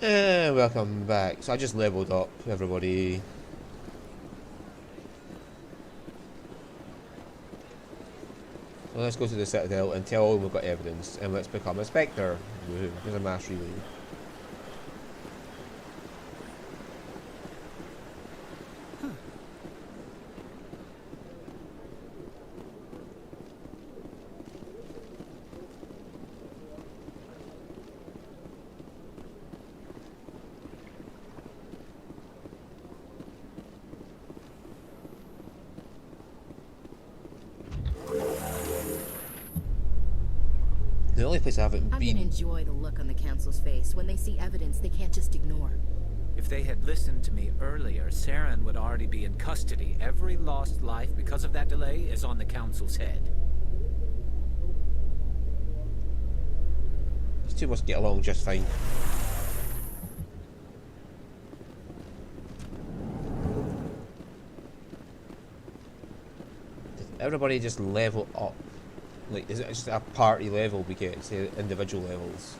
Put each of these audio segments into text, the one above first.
Welcome back. So I just leveled up, everybody. So let's go to the Citadel and tell them we've got evidence, and let's become a Spectre. Woohoo, there's a mass relay. The only place I haven't I'm been. gonna enjoy the look on the council's face when they see evidence they can't just ignore. If they had listened to me earlier, Saren would already be in custody. Every lost life because of that delay is on the council's head. These two must get along just fine. Does everybody just level up? Like, is it just a party level we get, say individual levels?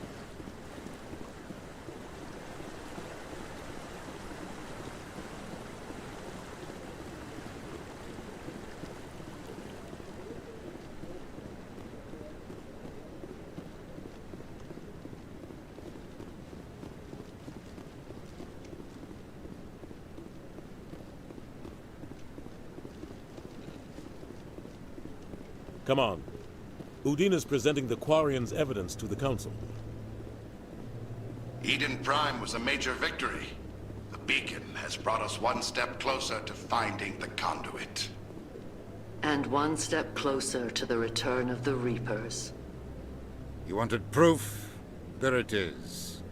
Come on. Udina's presenting the Quarians' evidence to the Council. Eden Prime was a major victory. The beacon has brought us one step closer to finding the conduit. And one step closer to the return of the Reapers. You wanted proof? There it is.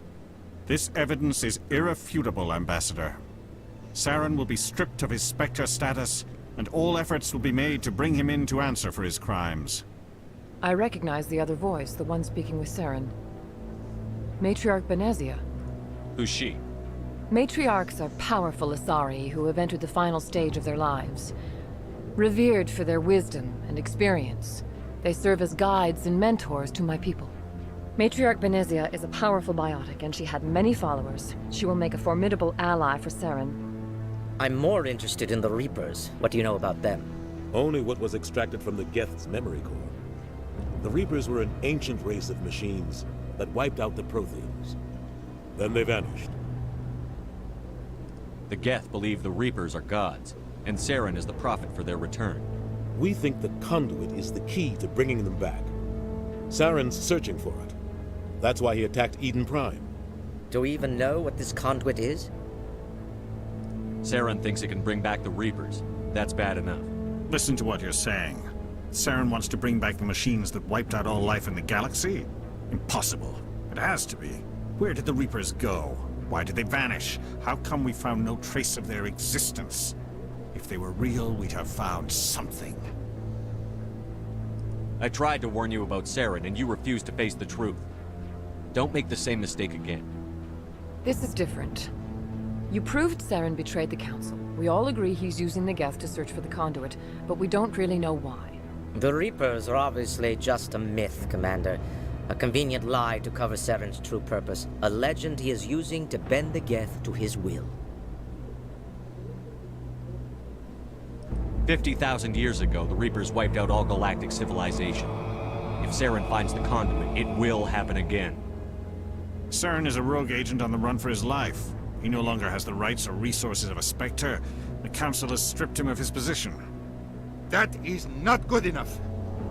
This evidence is irrefutable, Ambassador. Saren will be stripped of his Spectre status, and all efforts will be made to bring him in to answer for his crimes. I recognize the other voice, the one speaking with Saren. Matriarch Benezia. Who's she? Matriarchs are powerful Asari who have entered the final stage of their lives. Revered for their wisdom and experience, they serve as guides and mentors to my people. Matriarch Benezia is a powerful biotic, and she had many followers. She will make a formidable ally for Saren. I'm more interested in the Reapers. What do you know about them? Only what was extracted from the Geth's memory core. The Reapers were an ancient race of machines that wiped out the Protheans. Then they vanished. The Geth believe the Reapers are gods, and Saren is the prophet for their return. We think the conduit is the key to bringing them back. Saren's searching for it. That's why he attacked Eden Prime. Do we even know what this conduit is? Saren thinks it can bring back the Reapers. That's bad enough. Listen to what you're saying. Saren wants to bring back the machines that wiped out all life in the galaxy? Impossible. It has to be. Where did the Reapers go? Why did they vanish? How come we found no trace of their existence? If they were real, we'd have found something. I tried to warn you about Saren, and you refused to face the truth. Don't make the same mistake again. This is different. You proved Saren betrayed the Council. We all agree he's using the Geth to search for the conduit, but we don't really know why. The Reapers are obviously just a myth, Commander. A convenient lie to cover Saren's true purpose. A legend he is using to bend the Geth to his will. 50,000 years ago, the Reapers wiped out all galactic civilization. If Saren finds the conduit, it will happen again. Saren is a rogue agent on the run for his life. He no longer has the rights or resources of a Spectre. The Council has stripped him of his position. That is not good enough.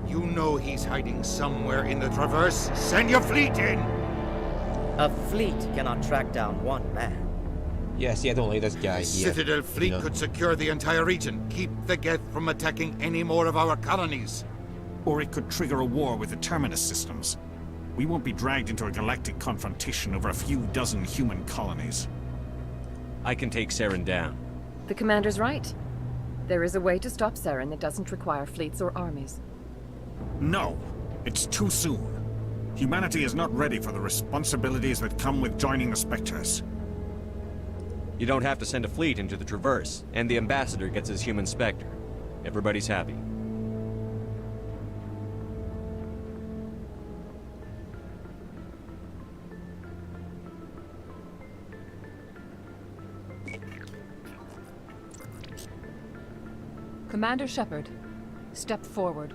You know he's hiding somewhere in the Traverse. Send your fleet in! A fleet cannot track down one man. Yeah, see, I don't like this guy The here. Citadel fleet could secure the entire region, keep the Geth from attacking any more of our colonies. Or it could trigger a war with the Terminus systems. We won't be dragged into a galactic confrontation over a few dozen human colonies. I can take Saren down. The Commander's right. There is a way to stop Saren that doesn't require fleets or armies. No, it's too soon. Humanity is not ready for the responsibilities that come with joining the Spectres. You don't have to send a fleet into the Traverse, and the Ambassador gets his human Spectre. Everybody's happy. Commander Shepard, step forward.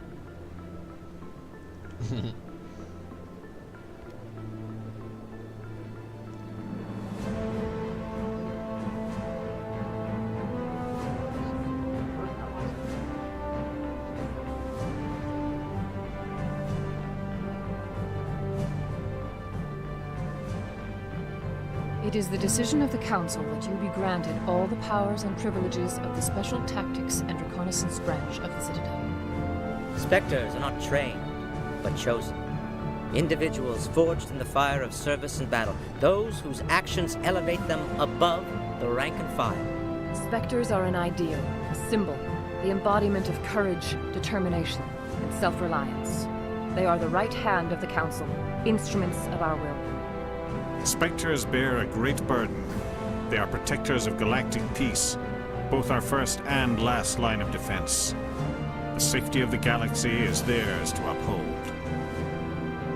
It is the decision of the Council that you be granted all the powers and privileges of the Special Tactics and Reconnaissance Branch of the Citadel. Spectres are not trained, but chosen. Individuals forged in the fire of service and battle. Those whose actions elevate them above the rank and file. Spectres are an ideal, a symbol, the embodiment of courage, determination, and self-reliance. They are the right hand of the Council, instruments of our will. Spectres bear a great burden. They are protectors of galactic peace, both our first and last line of defense. The safety of the galaxy is theirs to uphold.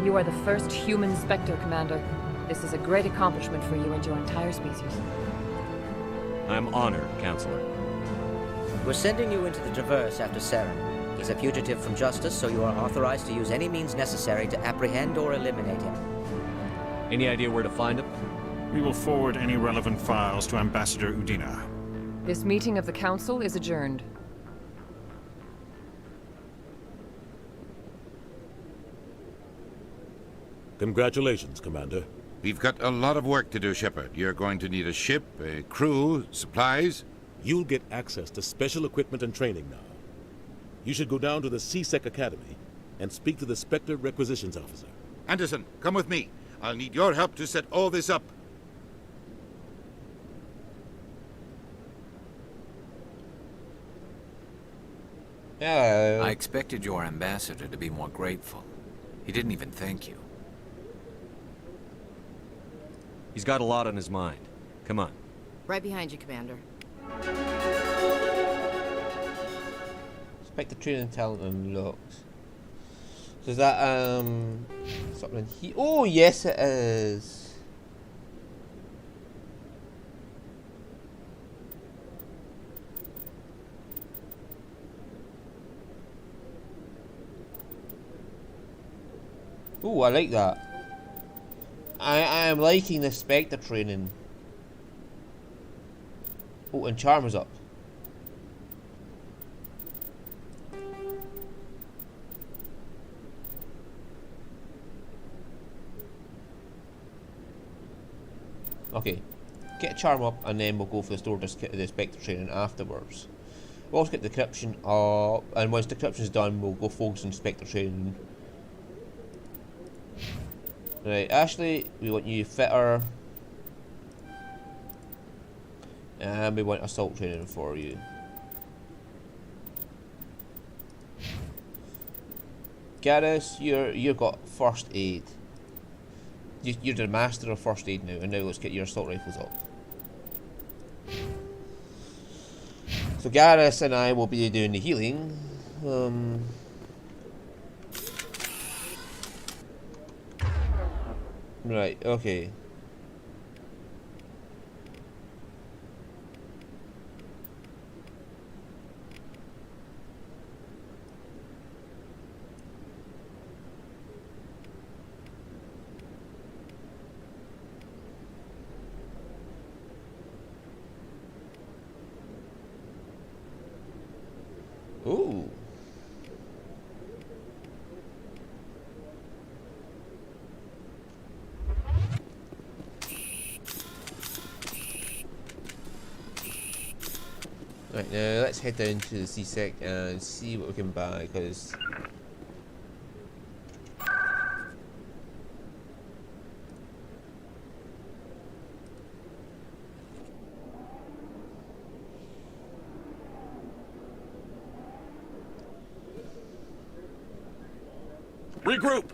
You are the first human Spectre, Commander. This is a great accomplishment for you and your entire species. I'm honored, Counselor. We're sending you into the Traverse after Saren. He's a fugitive from justice, so you are authorized to use any means necessary to apprehend or eliminate him. Any idea where to find him? We will forward any relevant files to Ambassador Udina. This meeting of the Council is adjourned. Congratulations, Commander. We've got a lot of work to do, Shepard. You're going to need a ship, a crew, supplies. You'll get access to special equipment and training now. You should go down to the C-Sec Academy and speak to the Spectre Requisitions Officer. Anderson, come with me. I'll need your help to set all this up. Hello. I expected your ambassador to be more grateful. He didn't even thank you. He's got a lot on his mind. Come on. Right behind you, Commander. Spectre training talent unlocked. So is that something in here? Oh yes it is. Oh, I like that. I am liking the Spectre training. Oh, and Charm is up. Okay, get Charm up and then we'll go for the store to get the Spectre training afterwards. We'll also get the decryption up, and once decryption is done we'll go focus on Spectre training. Right, Ashley, we want you fitter. And we want assault training for you. Garrus, you've got first aid. You're the master of first aid now, and now let's get your assault rifles up. So Garrus and I will be doing the healing. Right, okay. Ooh. Right, now let's head down to the C-Sec and see what we can buy, because Regroup!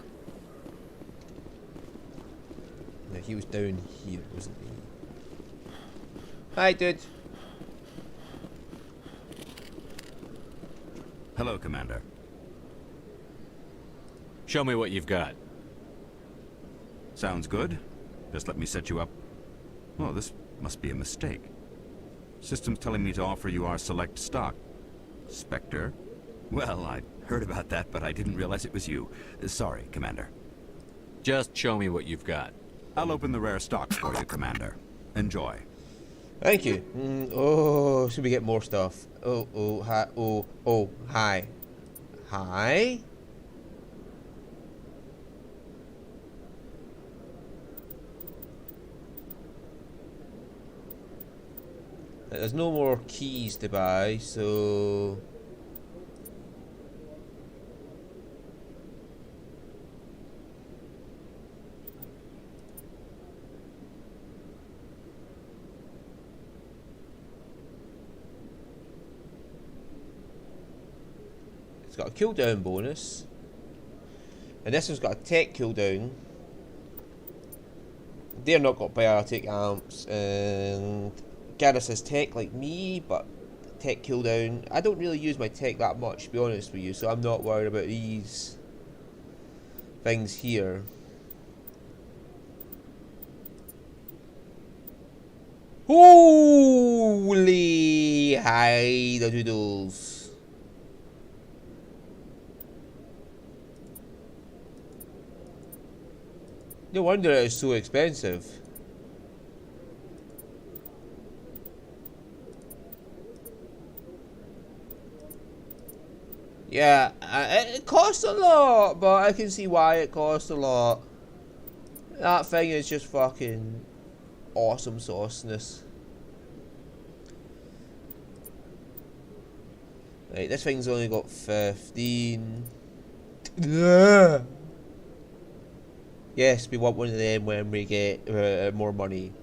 yeah, he was down here, wasn't he? Hi, dude. Hello, Commander. Show me what you've got. Sounds good. Just let me set you up. Oh, this must be a mistake. System's telling me to offer you our select stock. Spectre? Well, I heard about that, but I didn't realize it was you. Sorry, Commander. Just show me what you've got. I'll open the rare stocks for you, Commander. Enjoy. Thank you. Oh, should we get more stuff? Oh, hi. Oh, hi. Hi? There's no more keys to buy, so... It's got a cooldown bonus. And this one's got a tech cooldown. They're not got biotic amps, and Garrus has tech like me, but tech cooldown. I don't really use my tech that much, to be honest with you, so I'm not worried about these things here. Holy hi the doodles. No wonder it's so expensive. Yeah, it costs a lot, but I can see why it costs a lot. That thing is just fucking awesome sauceness. Right, this thing's only got 15. Yes, we want one of them when we get more money.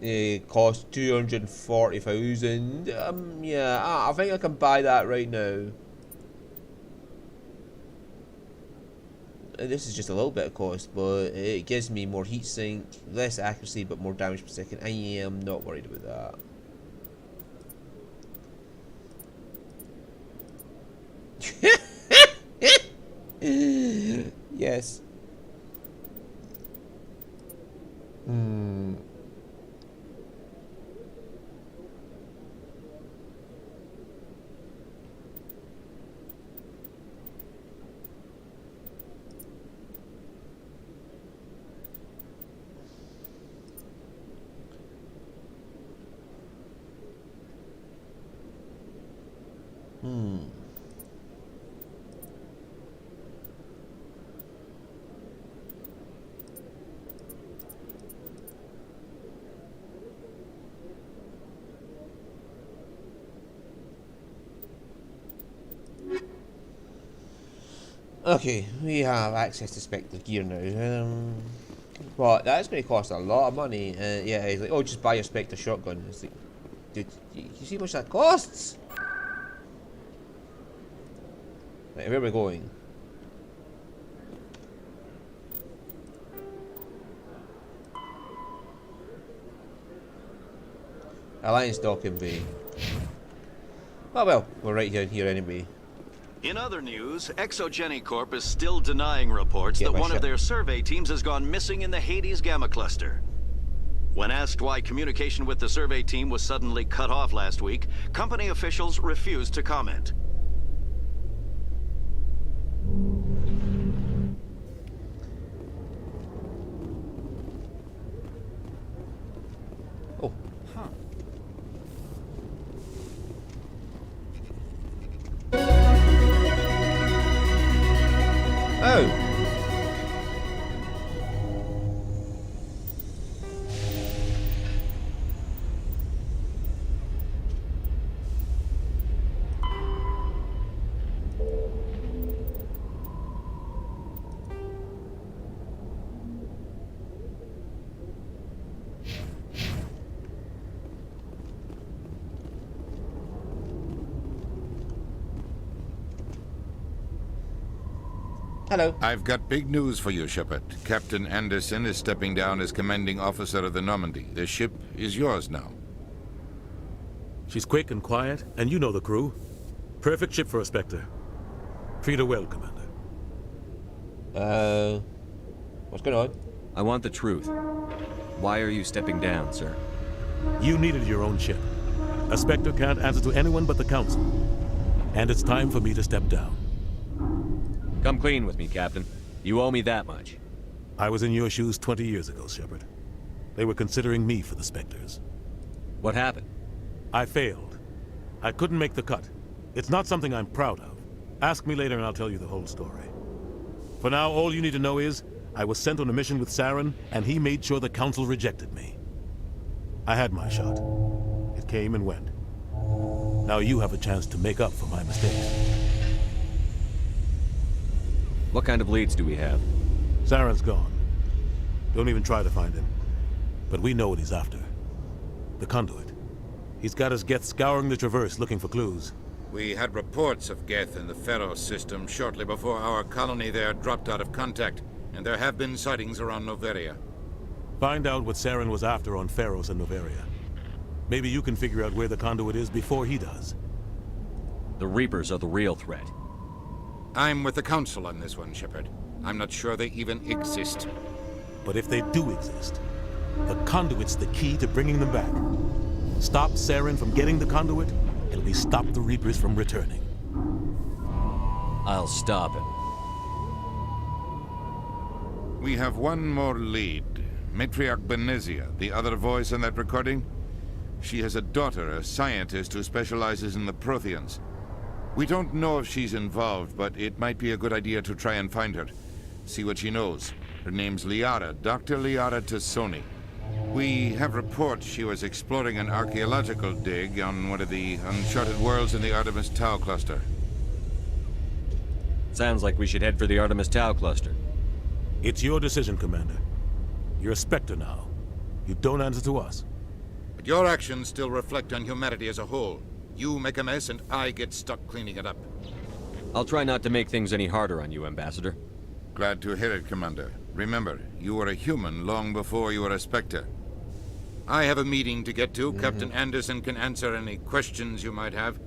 It costs 240,000. Yeah, I think I can buy that right now. This is just a little bit of cost, but it gives me more heatsink, less accuracy, but more damage per second. I am not worried about that. Yes. Okay, we have access to Spectre gear now. But that's going to cost a lot of money. Yeah, he's like, oh, just buy your Spectre shotgun. It's like, dude, you see how much that costs? Right, where are we going? Alliance Docking Bay. Oh well, we're right down here anyway. In other news, Exogeny Corp is still denying reports that one of their survey teams has gone missing in the Hades Gamma Cluster. When asked why communication with the survey team was suddenly cut off last week, company officials refused to comment. Oh. Huh. Oh. Hello. I've got big news for you, Shepard. Captain Anderson is stepping down as commanding officer of the Normandy. The ship is yours now. She's quick and quiet, and you know the crew. Perfect ship for a Spectre. Treat her well, Commander. What's going on? I want the truth. Why are you stepping down, sir? You needed your own ship. A Spectre can't answer to anyone but the Council. And it's time for me to step down. Come clean with me, Captain. You owe me that much. I was in your shoes 20 years ago, Shepard. They were considering me for the Spectres. What happened? I failed. I couldn't make the cut. It's not something I'm proud of. Ask me later and I'll tell you the whole story. For now, all you need to know is, I was sent on a mission with Saren, and he made sure the Council rejected me. I had my shot. It came and went. Now you have a chance to make up for my mistakes. What kind of leads do we have? Saren's gone. Don't even try to find him. But we know what he's after. The conduit. He's got his Geth scouring the Traverse looking for clues. We had reports of Geth in the Pharos system shortly before our colony there dropped out of contact, and there have been sightings around Noveria. Find out what Saren was after on Pharos and Noveria. Maybe you can figure out where the conduit is before he does. The Reapers are the real threat. I'm with the Council on this one, Shepard. I'm not sure they even exist. But if they do exist, the conduit's the key to bringing them back. Stop Saren from getting the conduit, and we stop the Reapers from returning. I'll stop him. We have one more lead. Matriarch Benezia, the other voice in that recording. She has a daughter, a scientist who specializes in the Protheans. We don't know if she's involved, but it might be a good idea to try and find her. See what she knows. Her name's Liara, Dr. Liara Tassoni. We have reports she was exploring an archaeological dig on one of the uncharted worlds in the Artemis Tau cluster. Sounds like we should head for the Artemis Tau cluster. It's your decision, Commander. You're a Spectre now. You don't answer to us. But your actions still reflect on humanity as a whole. You make a mess and I get stuck cleaning it up. I'll try not to make things any harder on you, Ambassador. Glad to hear it, Commander. Remember, you were a human long before you were a Spectre. I have a meeting to get to. Captain Anderson can answer any questions you might have.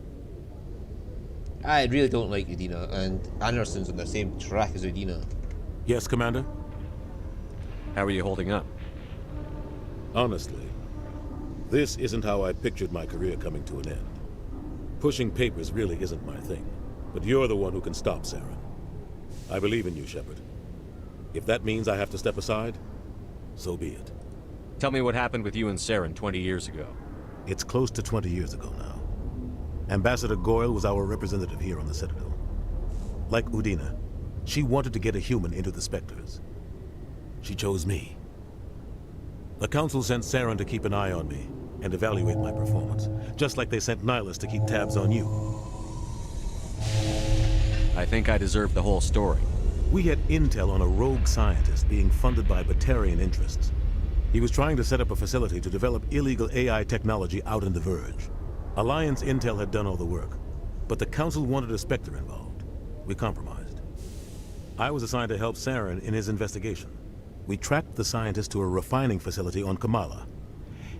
I really don't like Udina, and Anderson's on the same track as Udina. Yes, Commander? How are you holding up? Honestly, this isn't how I pictured my career coming to an end. Pushing papers really isn't my thing, but you're the one who can stop Saren. I believe in you, Shepard. If that means I have to step aside, so be it. Tell me what happened with you and Saren 20 years ago. It's close to 20 years ago now. Ambassador Goyle was our representative here on the Citadel. Like Udina, she wanted to get a human into the Spectres. She chose me. The Council sent Saren to keep an eye on me and evaluate my performance, just like they sent Nihilus to keep tabs on you. I think I deserve the whole story. We had intel on a rogue scientist being funded by Batarian interests. He was trying to set up a facility to develop illegal AI technology out in the Verge. Alliance intel had done all the work, but the Council wanted a Spectre involved. We compromised. I was assigned to help Saren in his investigation. We tracked the scientist to a refining facility on Kamala.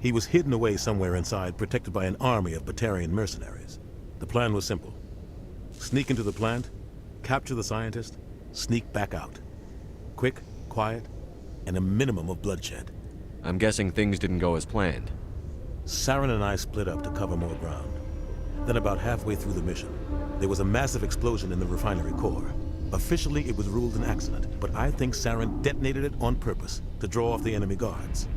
He was hidden away somewhere inside, protected by an army of Batarian mercenaries. The plan was simple. Sneak into the plant, capture the scientist, sneak back out. Quick, quiet, and a minimum of bloodshed. I'm guessing things didn't go as planned. Saren and I split up to cover more ground. Then about halfway through the mission, there was a massive explosion in the refinery core. Officially, it was ruled an accident, but I think Saren detonated it on purpose to draw off the enemy guards.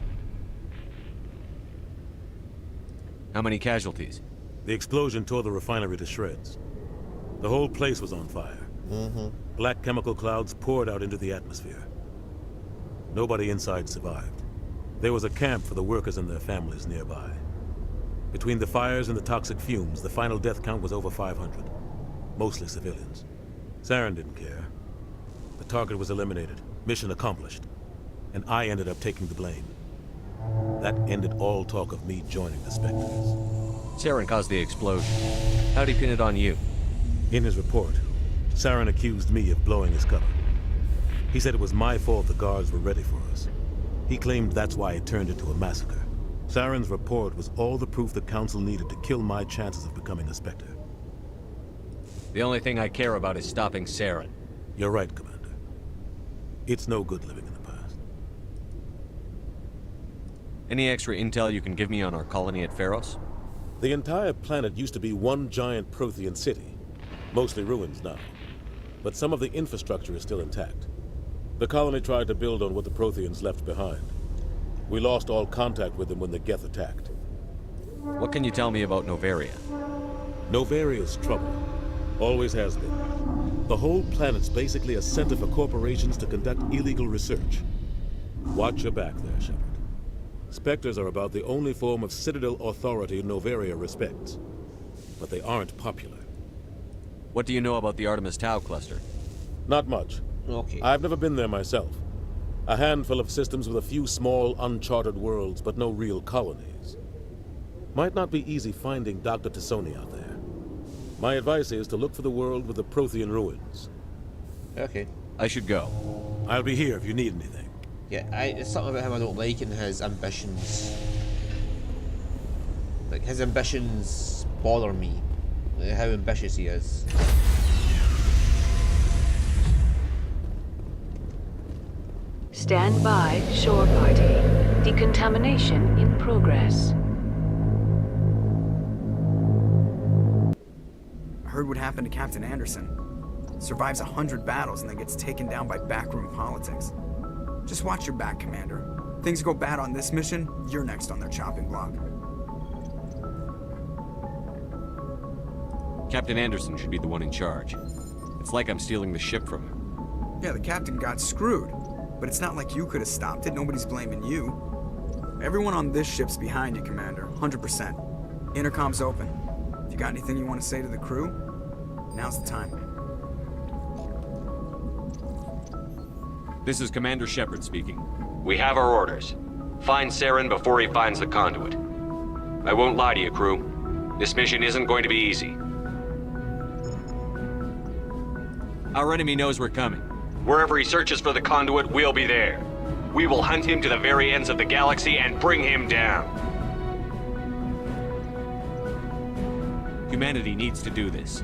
How many casualties? The explosion tore the refinery to shreds. The whole place was on fire. Black chemical clouds poured out into the atmosphere. Nobody inside survived. There was a camp for the workers and their families nearby. Between the fires and the toxic fumes, the final death count was over 500. Mostly civilians. Saren didn't care. The target was eliminated, mission accomplished, and I ended up taking the blame. That ended all talk of me joining the Spectres. Saren caused the explosion. How'd he pin it on you? In his report, Saren accused me of blowing his cover. He said it was my fault the guards were ready for us. He claimed that's why it turned into a massacre. Saren's report was all the proof the Council needed to kill my chances of becoming a Spectre. The only thing I care about is stopping Saren. You're right, Commander. It's no good living in the past. Any extra intel you can give me on our colony at Pharos? The entire planet used to be one giant Prothean city. Mostly ruins now. But some of the infrastructure is still intact. The colony tried to build on what the Protheans left behind. We lost all contact with them when the Geth attacked. What can you tell me about Novaria? Novaria's trouble. Always has been. The whole planet's basically a center for corporations to conduct illegal research. Watch your back there, Shepard. Spectres are about the only form of Citadel authority Novaria respects. But they aren't popular. What do you know about the Artemis Tau cluster? Not much. Okay. I've never been there myself. A handful of systems with a few small, uncharted worlds, but no real colonies. Might not be easy finding Dr. Tassoni out there. My advice is to look for the world with the Prothean ruins. Okay. I should go. I'll be here if you need anything. Yeah, it's something about him I don't like, and his ambitions. Like, his ambitions bother me. Like, how ambitious he is. Stand by, shore party. Decontamination in progress. I heard what happened to Captain Anderson. Survives 100 battles and then gets taken down by backroom politics. Just watch your back, Commander. Things go bad on this mission, you're next on their chopping block. Captain Anderson should be the one in charge. It's like I'm stealing the ship from him. Yeah, the captain got screwed. But it's not like you could have stopped it. Nobody's blaming you. Everyone on this ship's behind you, Commander. 100%. Intercom's open. If you got anything you want to say to the crew, now's the time. This is Commander Shepard speaking. We have our orders. Find Saren before he finds the conduit. I won't lie to you, crew. This mission isn't going to be easy. Our enemy knows we're coming. Wherever he searches for the conduit, we'll be there. We will hunt him to the very ends of the galaxy and bring him down. Humanity needs to do this.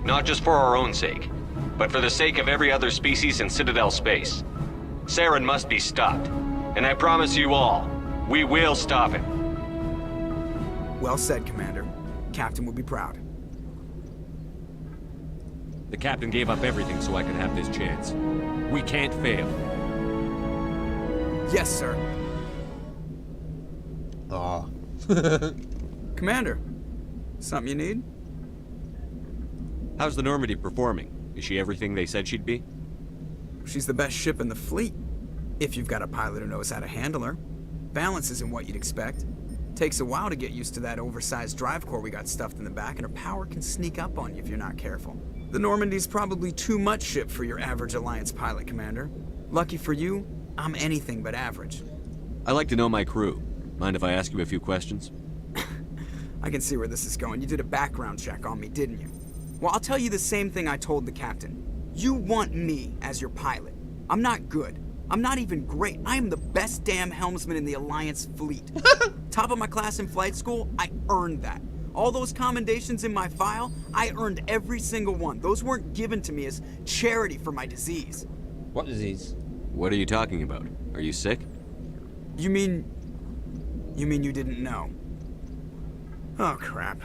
Not just for our own sake, but for the sake of every other species in Citadel space. Saren must be stopped. And I promise you all, we will stop him. Well said, Commander. Captain will be proud. The captain gave up everything so I could have this chance. We can't fail. Yes, sir. Aw. Commander, something you need? How's the Normandy performing? Is she everything they said she'd be? She's the best ship in the fleet. If you've got a pilot who knows how to handle her. Balance isn't what you'd expect. Takes a while to get used to that oversized drive core we got stuffed in the back, and her power can sneak up on you if you're not careful. The Normandy's probably too much ship for your average Alliance pilot, Commander. Lucky for you, I'm anything but average. I like to know my crew. Mind if I ask you a few questions? I can see where this is going. You did a background check on me, didn't you? Well, I'll tell you the same thing I told the captain. You want me as your pilot. I'm not good. I'm not even great. I am the best damn helmsman in the Alliance fleet. Top of my class in flight school, I earned that. All those commendations in my file, I earned every single one. Those weren't given to me as charity for my disease. What disease? What are you talking about? Are you sick? You mean you didn't know? Oh, crap.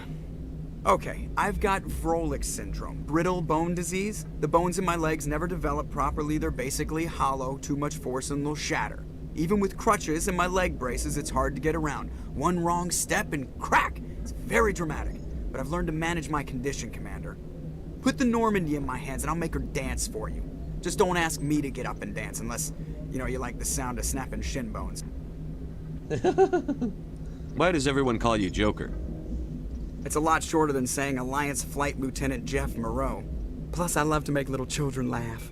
Okay, I've got Vrolik syndrome, brittle bone disease. The bones in my legs never develop properly. They're basically hollow, too much force and they'll shatter. Even with crutches and my leg braces, it's hard to get around. One wrong step and crack! It's very dramatic, but I've learned to manage my condition, Commander. Put the Normandy in my hands and I'll make her dance for you. Just don't ask me to get up and dance unless, you like the sound of snapping shin bones. Why does everyone call you Joker? It's a lot shorter than saying Alliance Flight Lieutenant Jeff Moreau. Plus, I love to make little children laugh.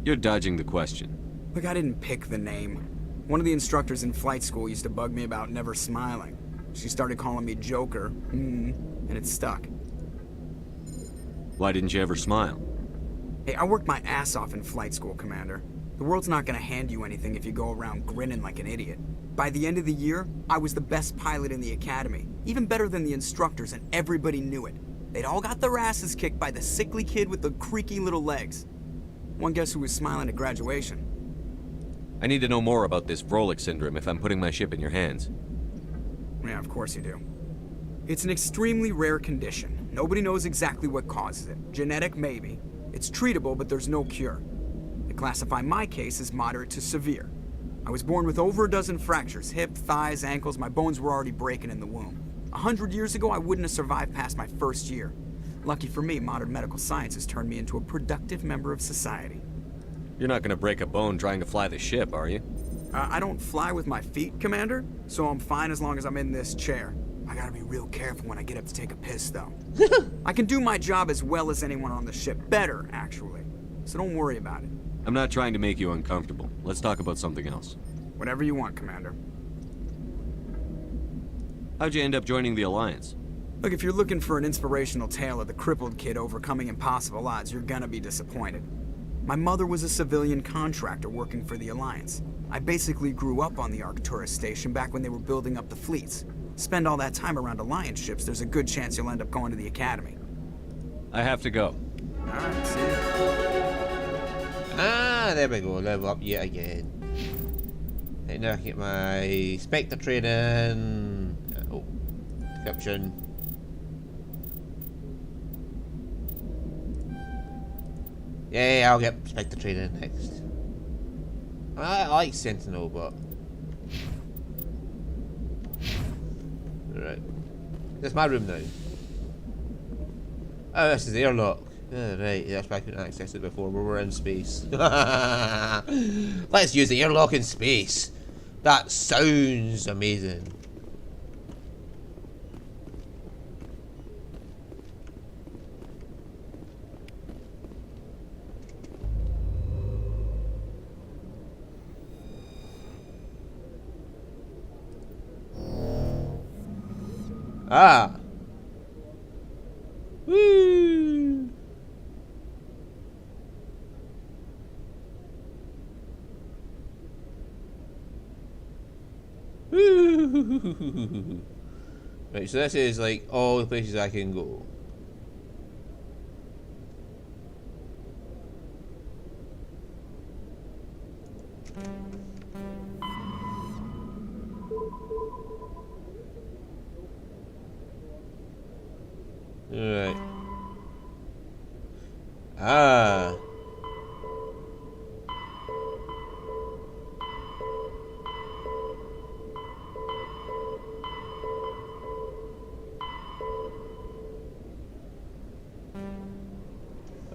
You're dodging the question. Look, I didn't pick the name. One of the instructors in flight school used to bug me about never smiling. She started calling me Joker, and it stuck. Why didn't you ever smile? Hey, I worked my ass off in flight school, Commander. The world's not gonna hand you anything if you go around grinning like an idiot. By the end of the year, I was the best pilot in the academy, even better than the instructors, and everybody knew it. They'd all got their asses kicked by the sickly kid with the creaky little legs. One guess who was smiling at graduation? I need to know more about this Vrolik syndrome if I'm putting my ship in your hands. Yeah, of course you do. It's an extremely rare condition. Nobody knows exactly what causes it. Genetic, maybe. It's treatable, but there's no cure. They classify my case as moderate to severe. I was born with over a dozen fractures, hip, thighs, ankles. My bones were already breaking in the womb. 100 years ago, I wouldn't have survived past my first year. Lucky for me, modern medical science has turned me into a productive member of society. You're not gonna break a bone trying to fly the ship, are you? I don't fly with my feet, Commander, so I'm fine as long as I'm in this chair. I gotta be real careful when I get up to take a piss, though. I can do my job as well as anyone on the ship. Better, actually. So don't worry about it. I'm not trying to make you uncomfortable. Let's talk about something else. Whatever you want, Commander. How'd you end up joining the Alliance? Look, if you're looking for an inspirational tale of the crippled kid overcoming impossible odds, you're gonna be disappointed. My mother was a civilian contractor working for the Alliance. I basically grew up on the Arcturus station back when they were building up the fleets. Spend all that time around Alliance ships, there's a good chance you'll end up going to the Academy. I have to go. Alright, see ya. Ah, there we go, level up yet again. Right, now I get my Spectre training. Oh, description. Yeah, I'll get Spectre training next. I like Sentinel, but... Right. This is my room now. Oh, this is the airlock. Oh, right, that's why I couldn't access it before. We were in space. Let's use the airlock in space. That sounds amazing. Ah. Woo. Woo. Right, so this is like all the places I can go. Right. Ah.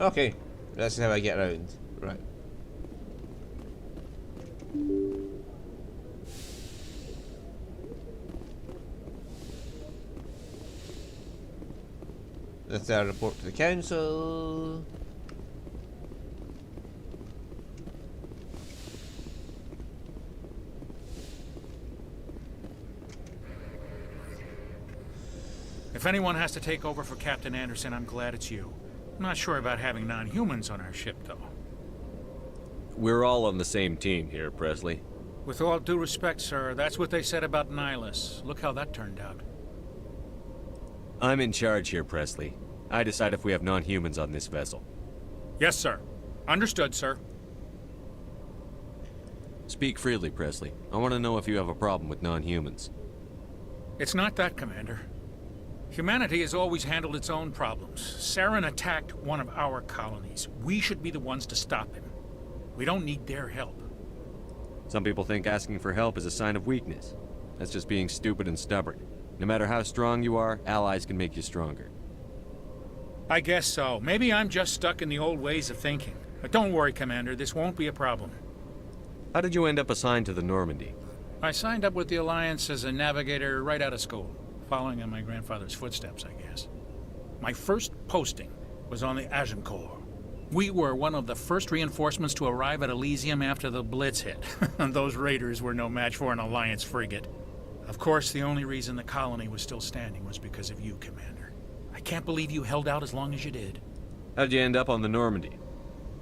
Okay, that's how I get around. Right. That's our report to the council. If anyone has to take over for Captain Anderson, I'm glad it's you. I'm not sure about having non-humans on our ship, though. We're all on the same team here, Presley. With all due respect, sir, that's what they said about Nihilus. Look how that turned out. I'm in charge here, Presley. I decide if we have non-humans on this vessel. Yes, sir. Understood, sir. Speak freely, Presley. I want to know if you have a problem with non-humans. It's not that, Commander. Humanity has always handled its own problems. Saren attacked one of our colonies. We should be the ones to stop him. We don't need their help. Some people think asking for help is a sign of weakness. That's just being stupid and stubborn. No matter how strong you are, allies can make you stronger. I guess so. Maybe I'm just stuck in the old ways of thinking. But don't worry, Commander. This won't be a problem. How did you end up assigned to the Normandy? I signed up with the Alliance as a navigator right out of school. Following in my grandfather's footsteps, I guess. My first posting was on the Agincourt. We were one of the first reinforcements to arrive at Elysium after the Blitz hit. Those raiders were no match for an Alliance frigate. Of course, the only reason the colony was still standing was because of you, Commander. I can't believe you held out as long as you did. How'd you end up on the Normandy?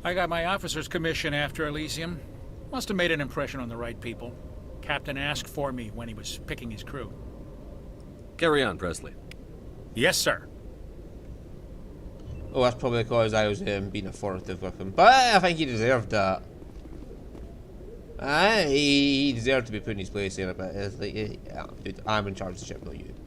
I got my officer's commission after Elysium. Must have made an impression on the right people. Captain asked for me when he was picking his crew. Carry on, Presley. Yes, sir. Oh, that's probably because I was being authoritative with him. But I think he deserved that. He deserved to be put in his place there a bit. It's like, yeah, dude, I'm in charge of the ship, not you.